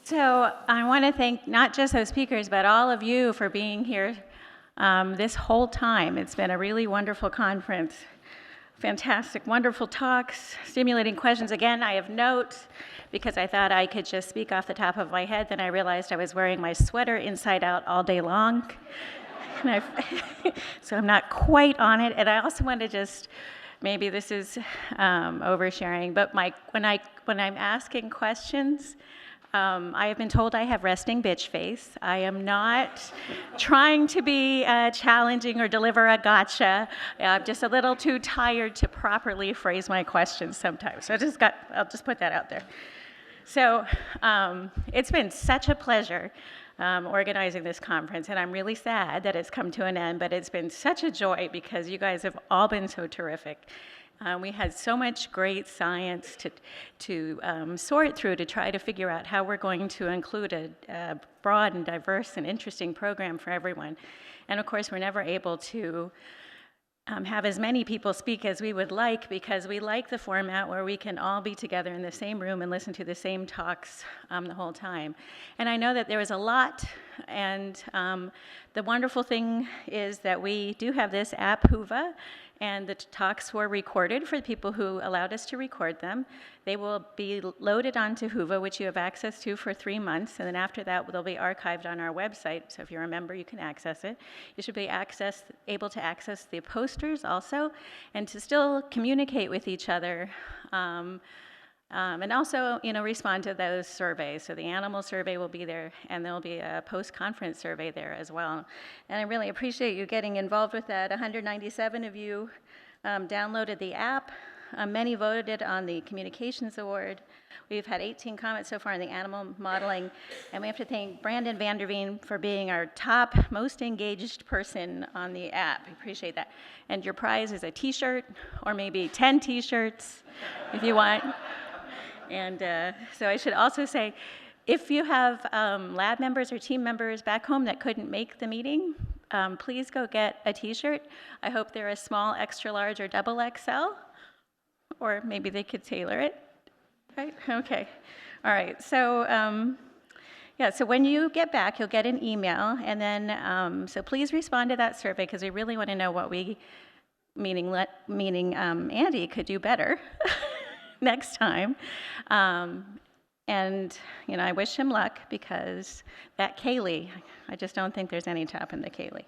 So I want to thank not just those speakers, but all of you for being here this whole time. It's been a really wonderful conference. Fantastic, wonderful talks, stimulating questions. Again, I have notes because I thought I could just speak off the top of my head. Then I realized I was wearing my sweater inside out all day long. And so I'm not quite on it. And I also want to just, maybe this is oversharing, but when I'm asking questions, I have been told I have resting bitch face. I am not trying to be challenging or deliver a gotcha. I'm just a little too tired to properly phrase my questions sometimes. So I'll just put that out there. So it's been such a pleasure organizing this conference, and I'm really sad that it's come to an end, but it's been such a joy because you guys have all been so terrific. We had so much great science to sort through to try to figure out how we're going to include a broad and diverse and interesting program for everyone. And of course, we're never able to have as many people speak as we would like because we like the format where we can all be together in the same room and listen to the same talks the whole time. And I know that there was a lot, and the wonderful thing is that we do have this app, Whova, and the talks were recorded for the people who allowed us to record them. They will be loaded onto Whova, which you have access to for 3 months, and then after that, they'll be archived on our website, so if you're a member, you can access it. You should be able to access the posters also, and to still communicate with each other, and also, respond to those surveys. So the animal survey will be there, and there'll be a post-conference survey there as well. And I really appreciate you getting involved with that. 197 of you downloaded the app. Many voted on the Communications Award. We've had 18 comments so far on the animal modeling, and we have to thank Brandon Vanderveen for being our top, most engaged person on the app. We appreciate that. And your prize is a t-shirt, or maybe 10 t-shirts, if you want. And so I should also say, if you have lab members or team members back home that couldn't make the meeting, please go get a t-shirt. I hope they're a small, extra large, or double XL, or maybe they could tailor it, right? Okay, all right, so so when you get back, you'll get an email, and then, so please respond to that survey, because we really want to know what we, meaning Andy, could do better next time. And, I wish him luck, because that Kaylee, I just don't think there's any topping the Kaylee.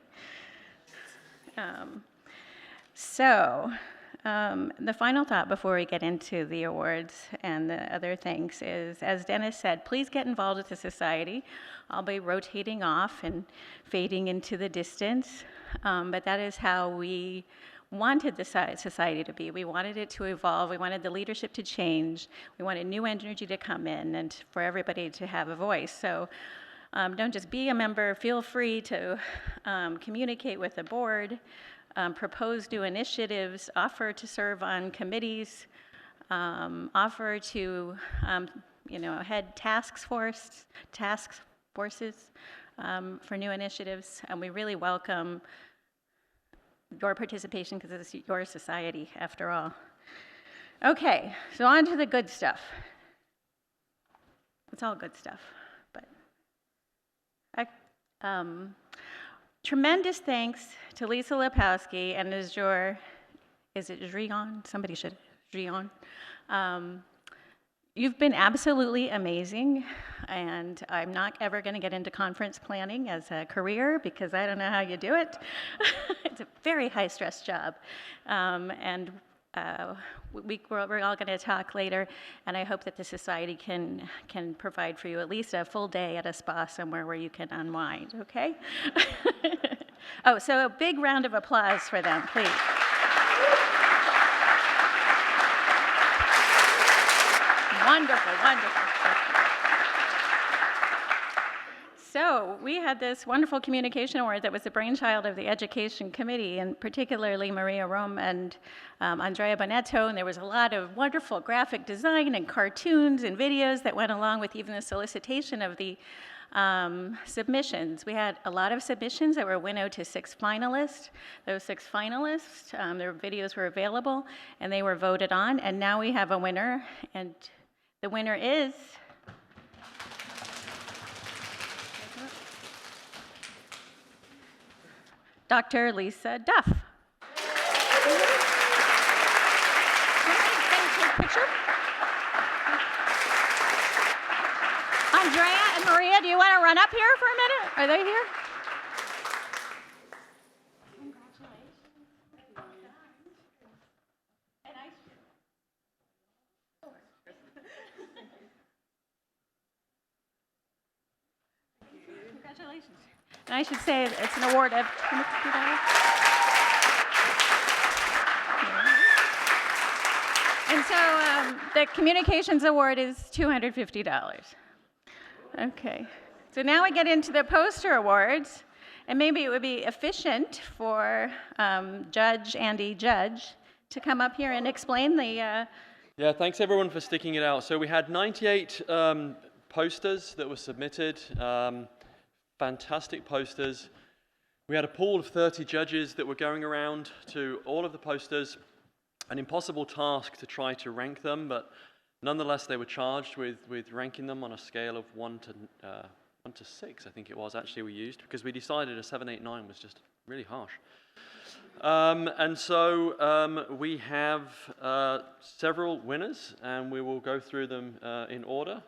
The final thought before we get into the awards and the other things is, as Dennis said, please get involved with the society. I'll be rotating off and fading into the distance, but that is how we wanted the society to be. We wanted it to evolve. We wanted the leadership to change. We wanted new energy to come in and for everybody to have a voice. So don't just be a member. Feel free to communicate with the board, propose new initiatives, offer to serve on committees, offer to head task forces for new initiatives. And we really welcome your participation, because it's your society after all. Okay, so on to the good stuff. It's all good stuff, but tremendous thanks to Lisa Lepowski and is it Drion? Somebody should, Drion. You've been absolutely amazing, and I'm not ever going to get into conference planning as a career because I don't know how you do it. It's a very high-stress job, and we're all going to talk later, and I hope that the society can provide for you at least a full day at a spa somewhere where you can unwind, okay? Oh, so a big round of applause for them, please. Wonderful, wonderful. So we had this wonderful communication award that was the brainchild of the Education Committee, and particularly Maria Rome and Andrea Bonetto, and there was a lot of wonderful graphic design and cartoons and videos that went along with even the solicitation of the submissions. We had a lot of submissions that were winnowed to 6 finalists. Those 6 finalists, their videos were available, and they were voted on, and now we have a winner, and the winner is Dr. Lisa Duff. Andrea and Maria, do you want to run up here for a minute? Are they here? Congratulations. And I should say it's an award of $250. And so the Communications Award is $250. Okay. So now we get into the poster awards. And maybe it would be efficient for Judge Andy Judge to come up here and explain the... Yeah, thanks everyone for sticking it out. So we had 98 posters that were submitted, fantastic posters. We had a pool of 30 judges that were going around to all of the posters, an impossible task to try to rank them, but nonetheless they were charged with ranking them on a scale of 1 to 6, I think it was actually we used, because we decided a 7, 8, 9 was just really harsh. And so we have several winners, and we will go through them in order.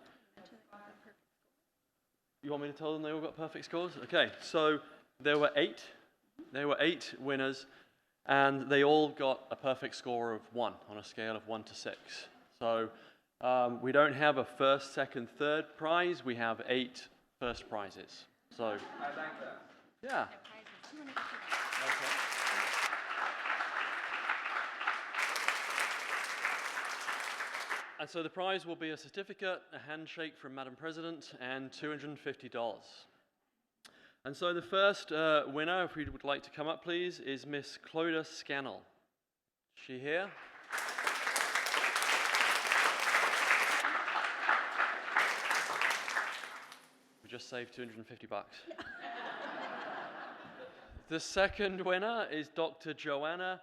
You want me to tell them they all got perfect scores? Okay, so there were 8. There were 8 winners, and they all got a perfect score of 1 on a scale of 1 to 6. So we don't have a first, second, third prize. We have 8 first prizes. So I like that. Yeah. Okay. And so the prize will be a certificate, a handshake from Madam President, and $250. And so the first winner, if we would like to come up, please, is Miss Clodagh Scannell. Is she here? We just saved $250. The second winner is Dr. Joanna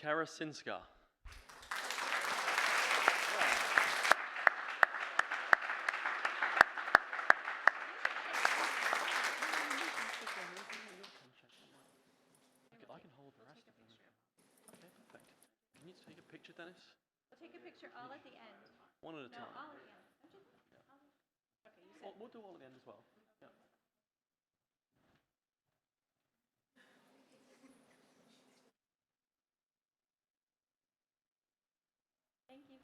Karasinska. Dennis? We'll take a picture all at the end. One at a time. All at the end. Okay, you said. We'll do all at the end as well. Yeah. Thank you.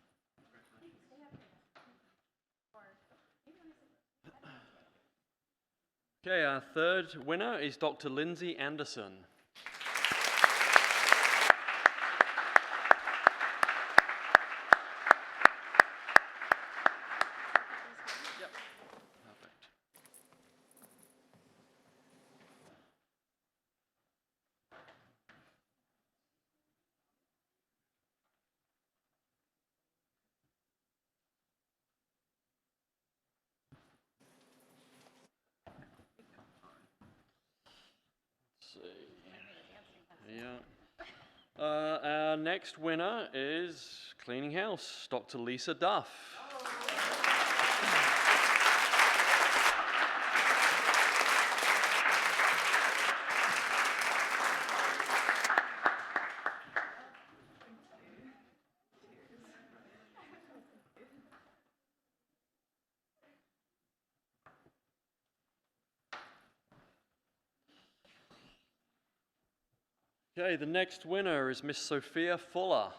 Okay, our third winner is Dr. Lindsay Anderson. Our next winner is Cleaning House, Dr. Lisa Duff. Okay, the next winner is Miss Sophia Fuller.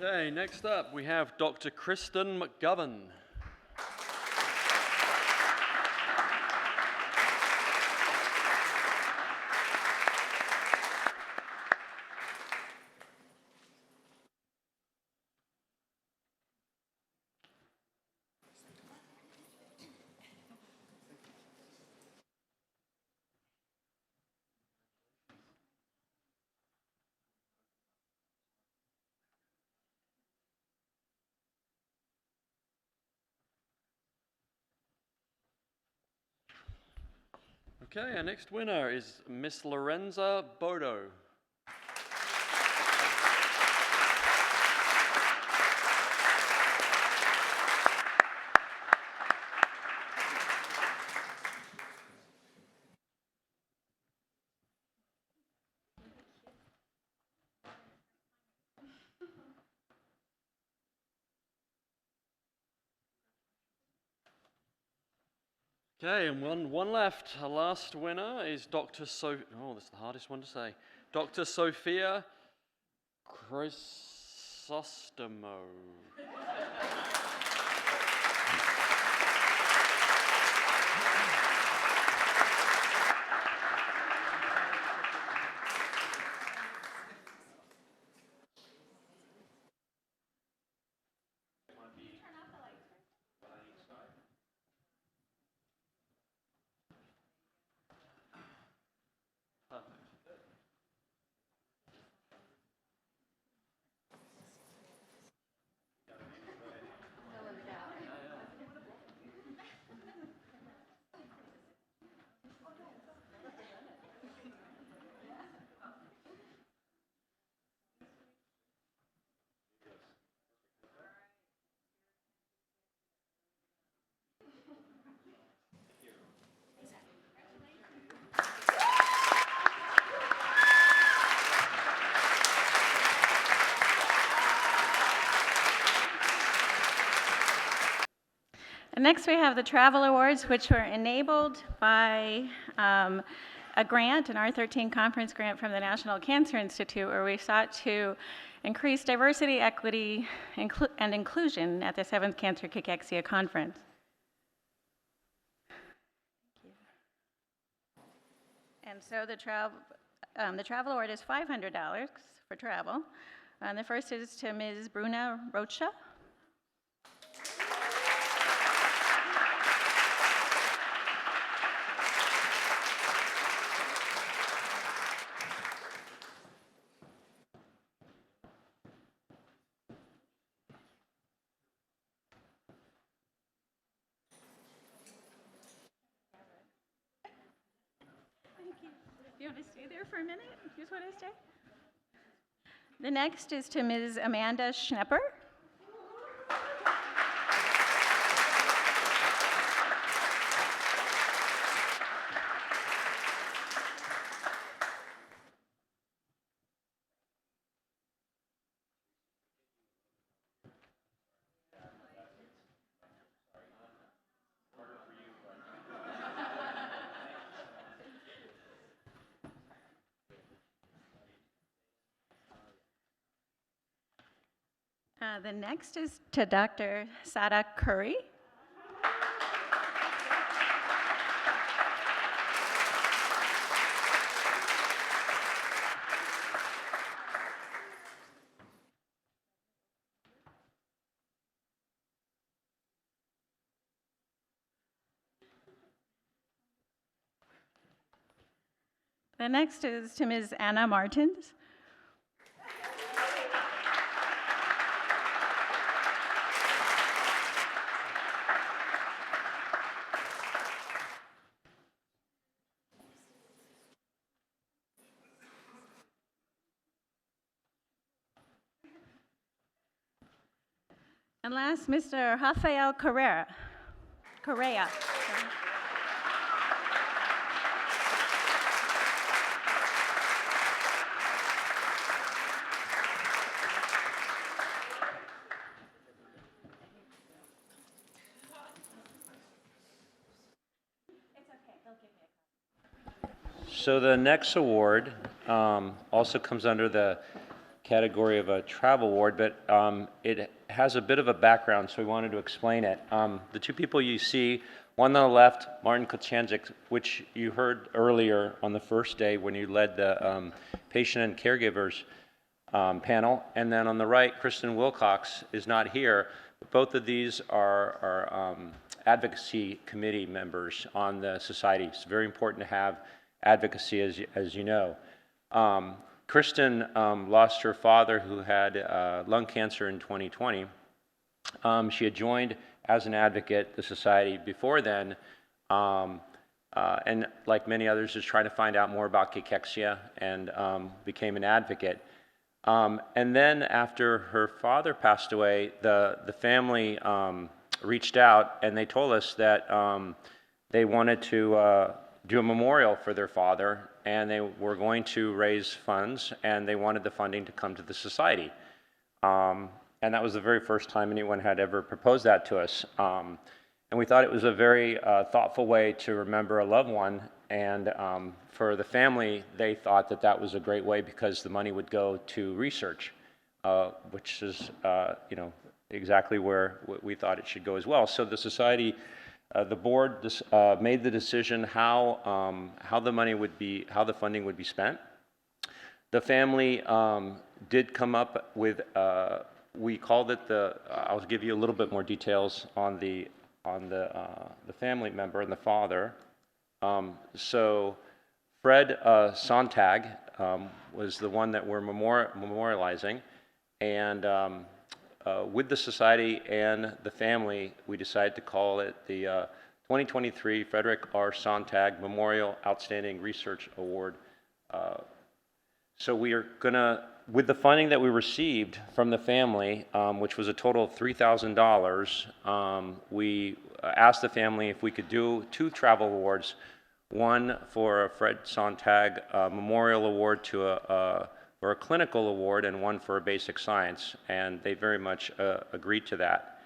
Okay, next up we have Dr. Kristen McGovern. Okay, our next winner is Miss Lorenza Bodo. Okay, and one left. Our last winner is Dr. Oh, that's the hardest one to say. Dr. Sophia Chrysostomo. And next we have the travel awards, which were enabled by a grant, an R13 conference grant from the National Cancer Institute, where we sought to increase diversity, equity, and inclusion at the 7th Cancer Cachexia Conference. And so the travel award is $500 for travel. And the first is to Ms. Bruna Rocha. Do you want to stay there for a minute? You just want to stay? The next is to Ms. Amanda Schnepper. The next is to Dr. Sada Curry. The next is to Ms. Anna Martins. And last, Mr. Rafael Correa. So the next award also comes under the category of a travel award, but it has a bit of a background, so we wanted to explain it. The two people you see, one on the left, Martin Cachexia, which you heard earlier on the first day when you led the patient and caregivers panel, and then on the right, Kristen Wilcox is not here, but both of these are advocacy committee members on the society. It's very important to have advocacy, as you know. Kristen lost her father who had lung cancer in 2020. She had joined as an advocate the society before then, and like many others, is trying to find out more about cachexia, and became an advocate. And then after her father passed away, the family reached out, and they told us that they wanted to do a memorial for their father, and they were going to raise funds, and they wanted the funding to come to the society. And that was the very first time anyone had ever proposed that to us. And we thought it was a very thoughtful way to remember a loved one. And for the family, they thought that that was a great way because the money would go to research, which is exactly where we thought it should go as well. So the society, the board made the decision how the money would be, how the funding would be spent. The family did come up with, we called it I'll give you a little bit more details on the family member and the father. So Fred Sontag was the one that we're memorializing, and with the society and the family, we decided to call it the 2023 Frederick R. Sontag Memorial Outstanding Research Award. So we are gonna, with the funding that we received from the family, which was a total of $3,000, we asked the family if we could do 2 travel awards, one for a Fred Sontag Memorial Award or a clinical award, and one for a basic science, and they very much agreed to that.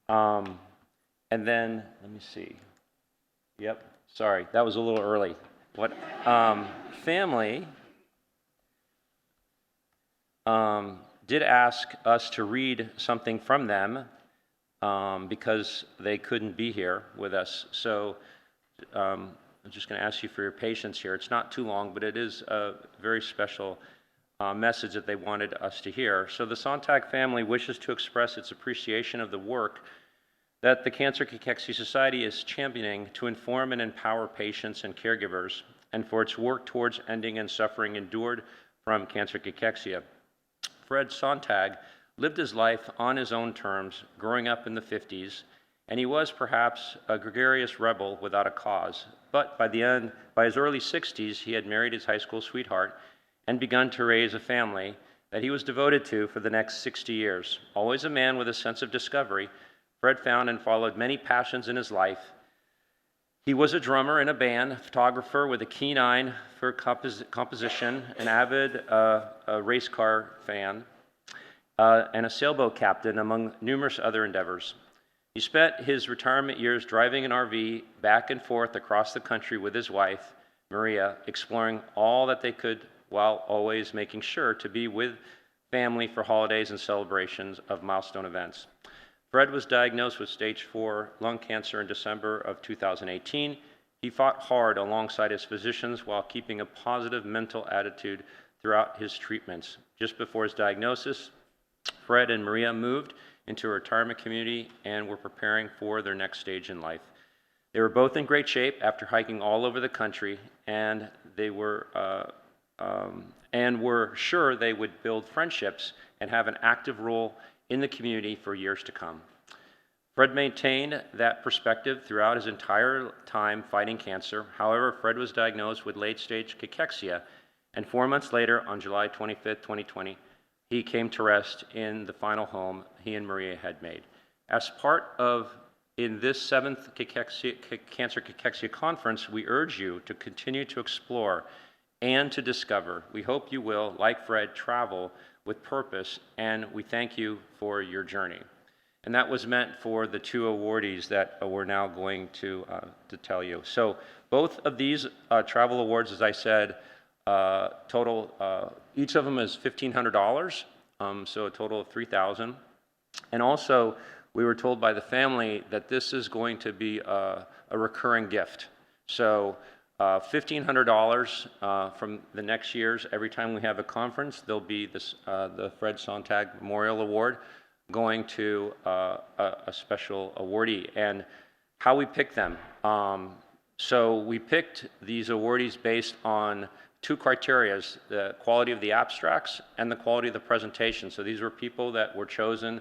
And then, let me see. Yep, sorry, that was a little early. What family did ask us to read something from them because they couldn't be here with us. So I'm just going to ask you for your patience here. It's not too long, but it is a very special message that they wanted us to hear. So the Sontag family wishes to express its appreciation of the work that the Cancer Cachexia Society is championing to inform and empower patients and caregivers, and for its work towards ending and suffering endured from cancer cachexia. Fred Sontag lived his life on his own terms, growing up in the 50s, and he was perhaps a gregarious rebel without a cause. But by his early 60s, he had married his high school sweetheart and begun to raise a family that he was devoted to for the next 60 years. Always a man with a sense of discovery, Fred found and followed many passions in his life. He was a drummer in a band, a photographer with a keen eye for composition, an avid race car fan, and a sailboat captain, among numerous other endeavors. He spent his retirement years driving an RV back and forth across the country with his wife, Maria, exploring all that they could while always making sure to be with family for holidays and celebrations of milestone events. Fred was diagnosed with stage 4 lung cancer in December of 2018. He fought hard alongside his physicians while keeping a positive mental attitude throughout his treatments. Just before his diagnosis, Fred and Maria moved into a retirement community and were preparing for their next stage in life. They were both in great shape after hiking all over the country, and they were sure they would build friendships and have an active role in the community for years to come. Fred maintained that perspective throughout his entire time fighting cancer. However, Fred was diagnosed with late-stage cachexia, and 4 months later, on July 25th, 2020, he came to rest in the final home he and Maria had made. As part of, in this 7th Cancer Cachexia Conference, we urge you to continue to explore and to discover. We hope you will, like Fred, travel with purpose, and we thank you for your journey. And that was meant for the 2 awardees that we're now going to tell you. So both of these travel awards, as I said, total, each of them is $1,500, so a total of $3,000. And also, we were told by the family that this is going to be a recurring gift. So $1,500 from the next year's, every time we have a conference, there'll be this, the Fred Sontag Memorial Award going to a special awardee. And how we pick them. So we picked these awardees based on 2 criteria, the quality of the abstracts and the quality of the presentation. So these were people that were chosen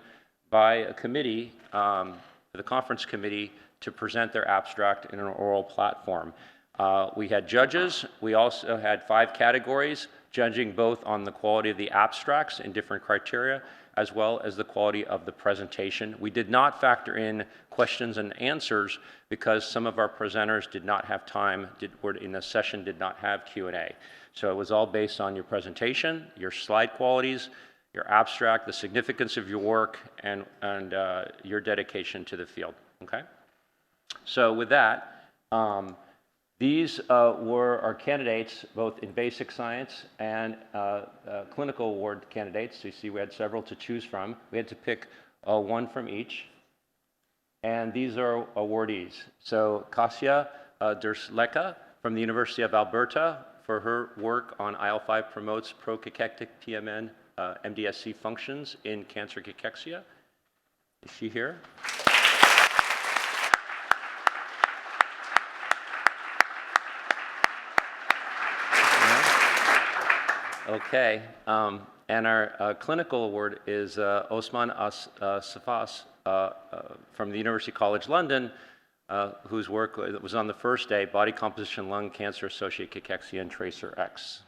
by a committee, the conference committee, to present their abstract in an oral platform. We had judges. We also had 5 categories, judging both on the quality of the abstracts and different criteria, as well as the quality of the presentation. We did not factor in questions and answers because some of our presenters did not have time, or in the session did not have Q&A. So it was all based on your presentation, your slide qualities, your abstract, the significance of your work, and your dedication to the field, okay? So with that, these were our candidates, both in basic science and clinical award candidates. So you see we had several to choose from. We had to pick one from each. And these are awardees. So Cachexia Dersleka from the University of Alberta for her work on IL-5 promotes pro-cachectic PMN MDSC functions in cancer cachexia. Is she here? Okay, and our clinical award is Osman Safas from the University College London, whose work was on the first day, Body Composition Lung Cancer Associated Cachexia and Tracer X.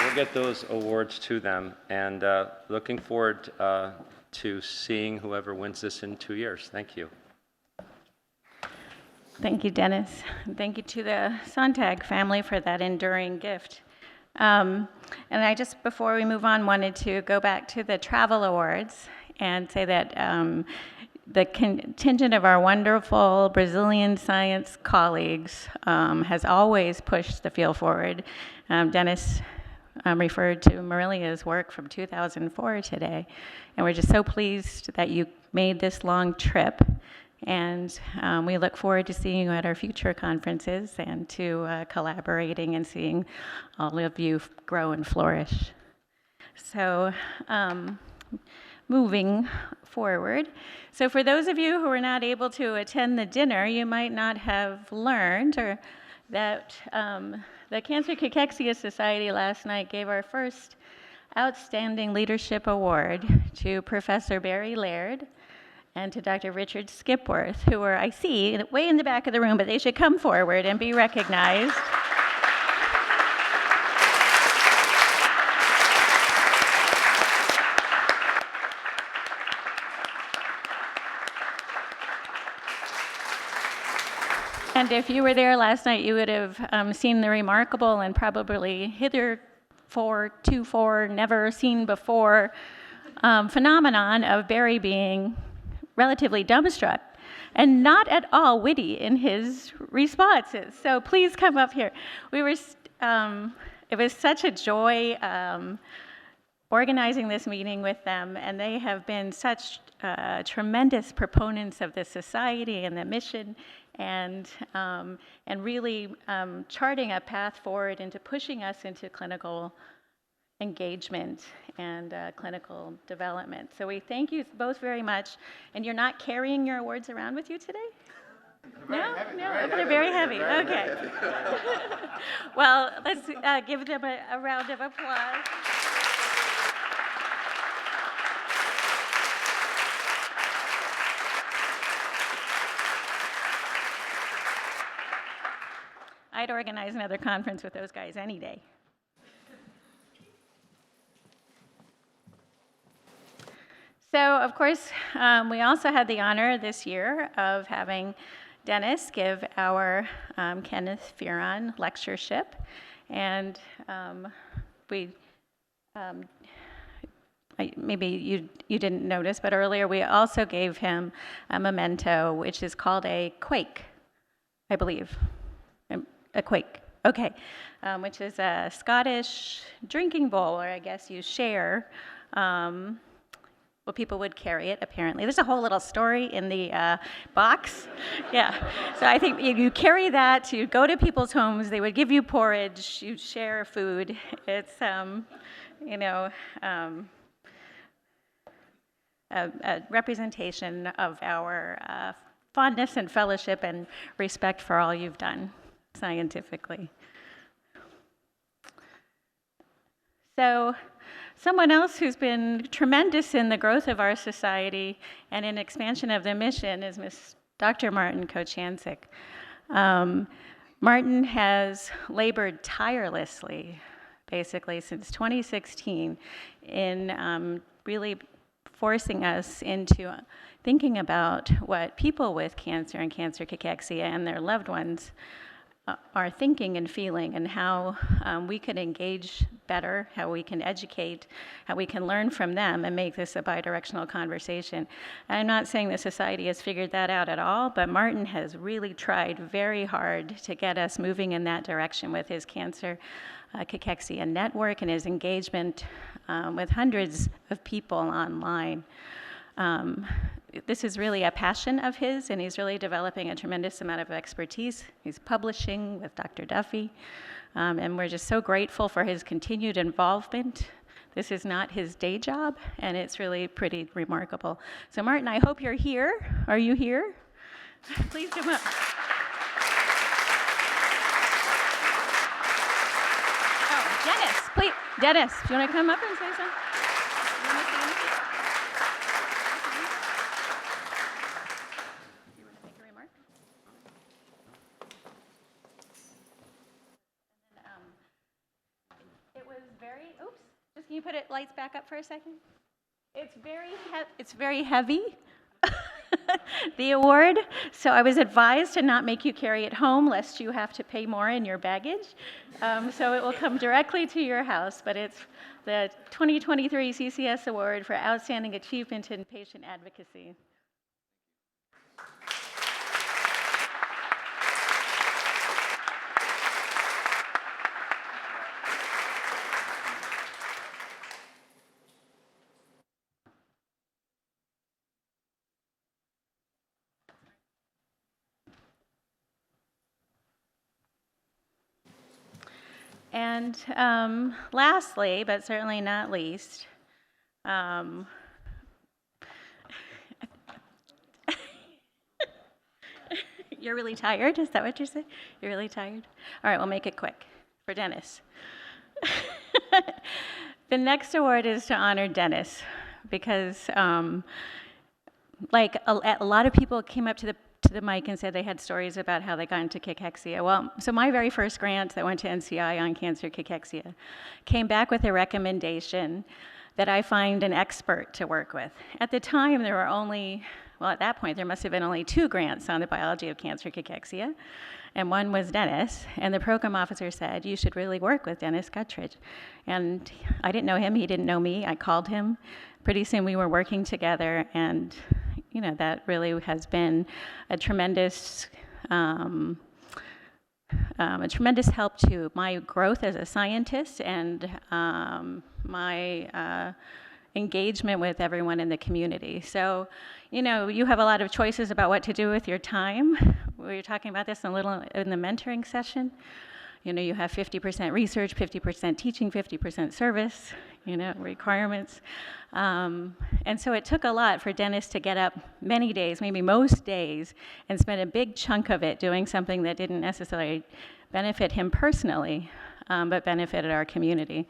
We'll get those awards to them, and looking forward to seeing whoever wins this in 2 years. Thank you. Thank you, Dennis. And thank you to the Sontag family for that enduring gift. And I just, before we move on, wanted to go back to the travel awards and say that the contingent of our wonderful Brazilian science colleagues has always pushed the field forward. Dennis referred to Marilia's work from 2004 today, and we're just so pleased that you made this long trip. And we look forward to seeing you at our future conferences and to collaborating and seeing all of you grow and flourish. So moving forward. So for those of you who were not able to attend the dinner, you might not have learned or that the Cancer Cachexia Society last night gave our first Outstanding Leadership Award to Professor Barry Laird and to Dr. Richard Skipworth, who are, I see, way in the back of the room, but they should come forward and be recognized. And if you were there last night, you would have seen the remarkable and probably hitherto never seen before phenomenon of Barry being relatively dumbstruck and not at all witty in his responses. So please come up here. We were, it was such a joy organizing this meeting with them, and they have been such tremendous proponents of the society and the mission, and really charting a path forward into pushing us into clinical engagement and clinical development. So we thank you both very much. And you're not carrying your awards around with you today? No, they're very heavy. Okay. Well, let's give them a round of applause. I'd organize another conference with those guys any day. So, of course, we also had the honor this year of having Dennis give our Kenneth Fearon lectureship. And maybe you didn't notice, but earlier we also gave him a memento, which is called a quake, I believe. A quake, okay, which is a Scottish drinking bowl, or I guess you share. Well, people would carry it, apparently. There's a whole little story in the box. Yeah, so I think you carry that, you go to people's homes, they would give you porridge, you share food. It's, a representation of our fondness and fellowship and respect for all you've done scientifically. So Someone else who's been tremendous in the growth of our society and in expansion of the mission is Dr. Martin Cachexia. Martin has labored tirelessly, basically, since 2016 in really forcing us into thinking about what people with cancer and cancer cachexia and their loved ones are thinking and feeling, and how we can engage better, how we can educate, how we can learn from them and make this a bidirectional conversation. I'm not saying the society has figured that out at all, but Martin has really tried very hard to get us moving in that direction with his cancer cachexia network and his engagement with hundreds of people online. This is really a passion of his, and he's really developing a tremendous amount of expertise. He's publishing with Dr. Duffy, and we're just so grateful for his continued involvement. This is not his day job, and it's really pretty remarkable. So Martin, I hope you're here. Are you here? Please come up. Oh, Dennis, please. Dennis, do you want to come up and say something? Can you put it lights back up for a second? It's very heavy, the award. So I was advised to not make you carry it home lest you have to pay more in your baggage. So it will come directly to your house, but it's the 2023 CCS Award for Outstanding Achievement in Patient Advocacy. And lastly, but certainly not least, you're really tired? Is that what you're saying? You're really tired? All right, we'll make it quick for Dennis. The next award is to honor Dennis because like a lot of people came up to the mic and said they had stories about how they got into cachexia. Well, so my very first grant that went to NCI on cancer cachexia came back with a recommendation that I find an expert to work with. At the time, there were only, well, at that point, there must have been only 2 grants on the biology of cancer cachexia, and one was Dennis, and the program officer said, you should really work with Dennis Guttridge. And I didn't know him, he didn't know me, I called him. Pretty soon we were working together, and you know, that really has been a tremendous help to my growth as a scientist and my engagement with everyone in the community. So, you know, you have a lot of choices about what to do with your time. We were talking about this in the mentoring session. You know, you have 50% research, 50% teaching, 50% service, you know, requirements. And so it took a lot for Dennis to get up many days, maybe most days, and spend a big chunk of it doing something that didn't necessarily benefit him personally, but benefited our community.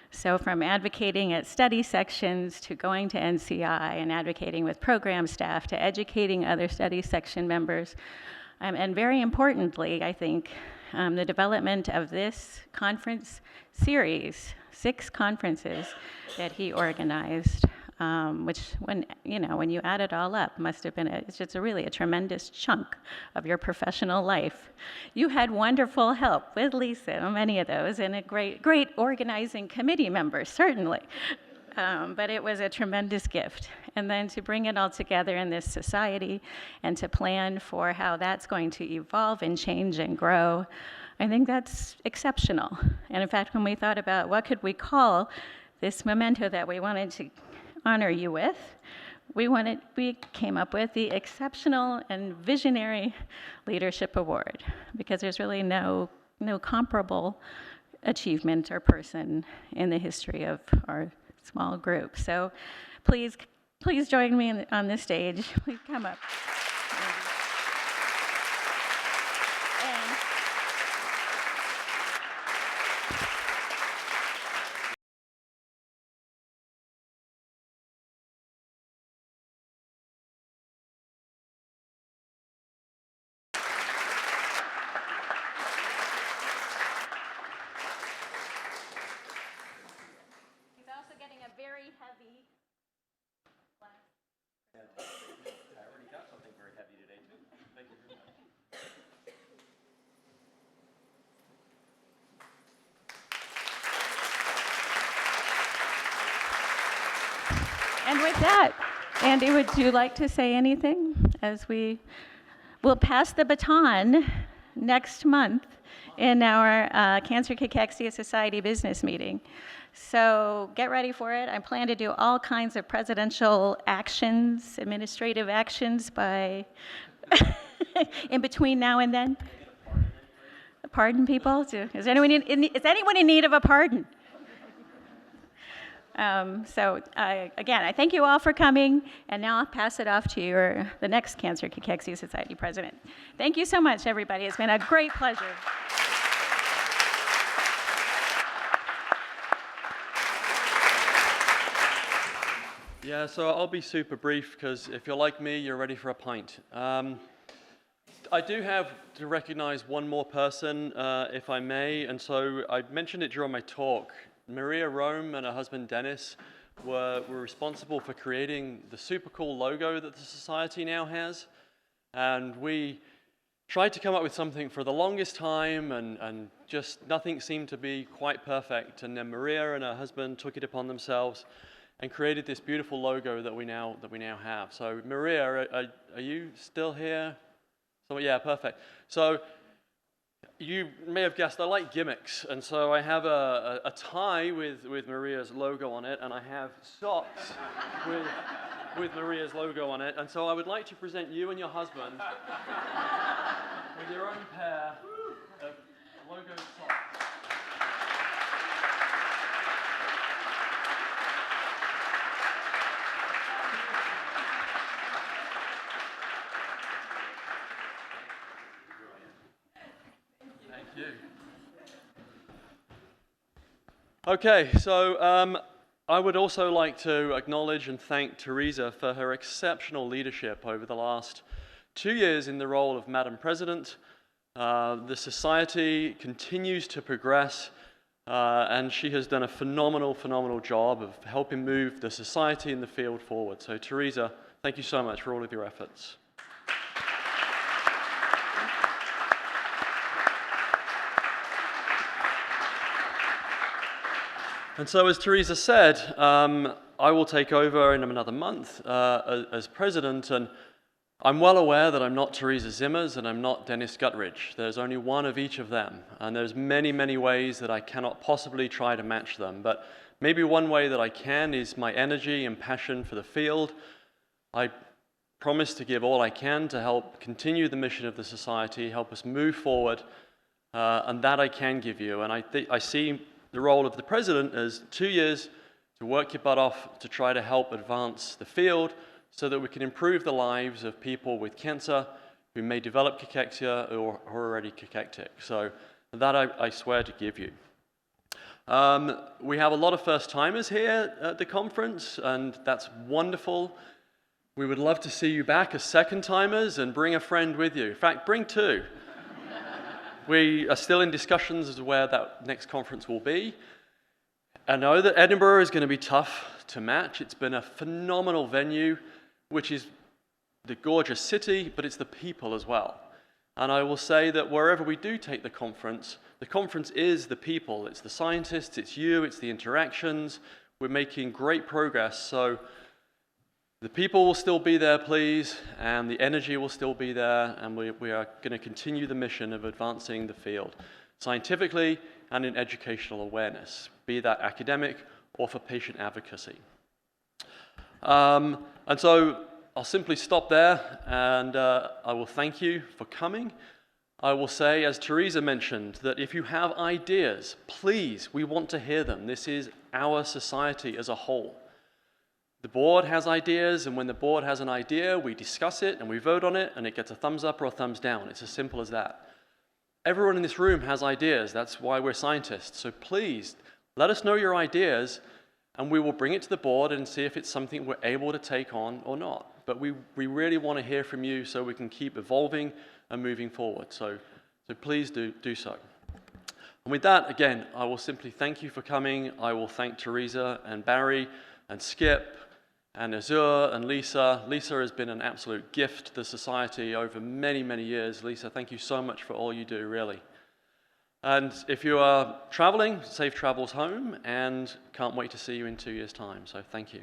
So from advocating at study sections to going to NCI and advocating with program staff to educating other study section members, and very importantly, I think, the development of this conference series, 6 conferences that he organized, which when you add it all up, must have been it's just really a tremendous chunk of your professional life. You had wonderful help with Lisa on many of those, and a great organizing committee member, certainly. But it was a tremendous gift. And then to bring it all together in this society and to plan for how that's going to evolve and change and grow, I think that's exceptional. And in fact, when we thought about what could we call this memento that we wanted to honor you with, we came up with the Exceptional and Visionary Leadership Award, because there's really no comparable achievement or person in the history of our small group. So please join me on this stage. Please come up. And with that, Andy, would you like to say anything as we will pass the baton next month in our Cancer Cachexia Society business meeting? So get ready for it. I plan to do all kinds of presidential actions, administrative actions by in between now and then. Pardon people? Is anyone in need of a pardon? Again, I thank you all for coming, and now I'll pass it off to the next Cancer Cachexia Society president. Thank you so much, everybody. It's been a great pleasure. Yeah, so I'll be super brief, because if you're like me, you're ready for a pint. I do have to recognize one more person, if I may, and so I mentioned it during my talk. Maria Rome and her husband Dennis were responsible for creating the super cool logo that the society now has, and we tried to come up with something for the longest time, and just nothing seemed to be quite perfect, and then Maria and her husband took it upon themselves and created this beautiful logo that we now have. So Maria, are you still here? So yeah, perfect. So you may have guessed I like gimmicks, and so I have a tie with Maria's logo on it, and I have socks with Maria's logo on it, and so I would like to present you and your husband with your own pair of logo socks. Okay, so I would also like to acknowledge and thank Teresa for her exceptional leadership over the last 2 years in the role of Madam President. The Society continues to progress, and she has done a phenomenal job of helping move the Society and the field forward. So Teresa, thank you so much for all of your efforts. And so, as Teresa said, I will take over in another month as president, and I'm well aware that I'm not Teresa Zimmers and I'm not Dennis Guttridge. There's only one of each of them, and there's many ways that I cannot possibly try to match them, but maybe one way that I can is my energy and passion for the field. I promise to give all I can to help continue the mission of the Society, help us move forward, and that I can give you, and I see the role of the president as 2 years to work your butt off to try to help advance the field so that we can improve the lives of people with cancer who may develop cachexia or are already cachectic. So that I swear to give you. We have a lot of first-timers here at the conference, and that's wonderful. We would love to see you back as second-timers, and bring a friend with you. In fact, bring 2. We are still in discussions as to where that next conference will be. I know that Edinburgh is going to be tough to match. It's been a phenomenal venue, which is the gorgeous city, but it's the people as well. And I will say that wherever we do take the conference is the people. It's the scientists, it's you, it's the interactions. We're making great progress. So the people will still be there, please, and the energy will still be there, and we are going to continue the mission of advancing the field, scientifically and in educational awareness, be that academic or for patient advocacy. And so I'll simply stop there, and I will thank you for coming. I will say, as Teresa mentioned, that if you have ideas, please, we want to hear them. This is our society as a whole. The board has ideas, and when the board has an idea, we discuss it and we vote on it, and it gets a thumbs up or a thumbs down. It's as simple as that. Everyone in this room has ideas. That's why we're scientists. So please, let us know your ideas, and we will bring it to the board and see if it's something we're able to take on or not. But we really want to hear from you so we can keep evolving and moving forward. So please do so. And with that, again, I will simply thank you for coming. I will thank Teresa and Barry and Skip and Azure and Lisa. Lisa has been an absolute gift to the Society over many years. Lisa, thank you so much for all you do, really. And if you are traveling, safe travels home, and can't wait to see you in 2 years' time. So thank you.